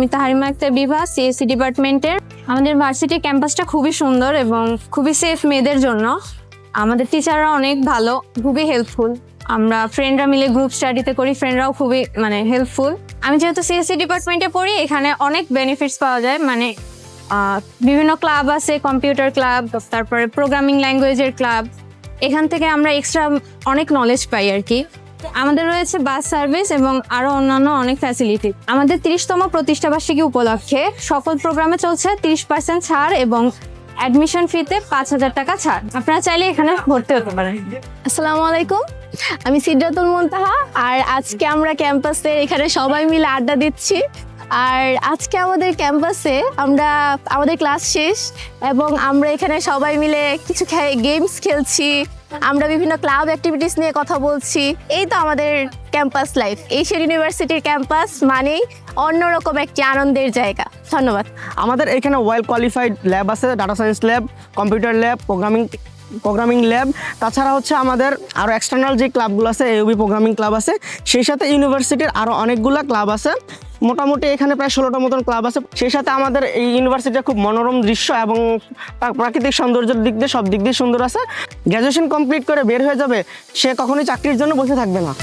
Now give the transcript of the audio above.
আমি তাহারিমা আক্তার বিভা, সিএসসি ডিপার্টমেন্টের। আমাদের ভার্সিটি ক্যাম্পাসটা খুবই সুন্দর এবং খুবই সেফ মেয়েদের জন্য। আমাদের টিচাররা অনেক ভালো, খুবই হেল্পফুল। আমরা ফ্রেন্ডরা মিলে গ্রুপ স্টাডিতে করি, ফ্রেন্ডরাও খুবই হেল্পফুল। আমি যেহেতু সিএসসি ডিপার্টমেন্টে পড়ি, এখানে অনেক বেনিফিটস পাওয়া যায়। বিভিন্ন ক্লাব আছে, কম্পিউটার ক্লাব, তারপরে প্রোগ্রামিং ল্যাঙ্গুয়েজের ক্লাব। এখান থেকে আমরা এক্সট্রা অনেক নলেজ পাই আর কি। আমাদের রয়েছে বাস সার্ভিস এবং আরো অন্যান্য অনেক ফ্যাসিলিটি। আমাদের 30তম প্রতিষ্ঠাবার্ষিকী উপলক্ষে সকল প্রোগ্রামে চলছে 30% ছাড় এবং অ্যাডমিশন ফিতে 5,000 টাকা ছাড়। আপনারা চাইলে এখানে ভর্তি হতে পারেন। আসসালামু আলাইকুম, আমি সিদরাতুল মুনতাহা। আর আজকে আমরা ক্যাম্পাসে এখানে সবাই মিলে আড্ডা দিচ্ছি। আর আজকে আমাদের ক্যাম্পাসে আমাদের ক্লাস শেষ এবং আমরা এখানে সবাই মিলে কিছু গেমস খেলছি। আমরা বিভিন্ন ক্লাব অ্যাক্টিভিটিস নিয়ে কথা বলছি। এই তো আমাদের ক্যাম্পাস লাইফ। এশিয়ান ইউনিভার্সিটির ক্যাম্পাস মানেই অন্যরকম একটি আনন্দের জায়গা। ধন্যবাদ। আমাদের এখানে ওয়েল কোয়ালিফাইড ল্যাব আছে, data science lab, computer lab, programming lab. তাছাড়া হচ্ছে আমাদের আরও এক্সটার্নাল যে ক্লাবগুলো আছে, এওবি প্রোগ্রামিং ক্লাব আছে। সেই সাথে ইউনিভার্সিটির আরও অনেকগুলো ক্লাব আছে। মোটামুটি এখানে প্রায় 16টা মতন ক্লাব আছে। সেই সাথে আমাদের এই ইউনিভার্সিটিটা খুব মনোরম দৃশ্য এবং প্রাকৃতিক সৌন্দর্যের দিক দিয়ে সব দিক দিয়ে সুন্দর আছে। গ্র্যাজুয়েশন কমপ্লিট করে বের হয়ে যাবে, সে কখনোই চাকরির জন্য বসে থাকবে না।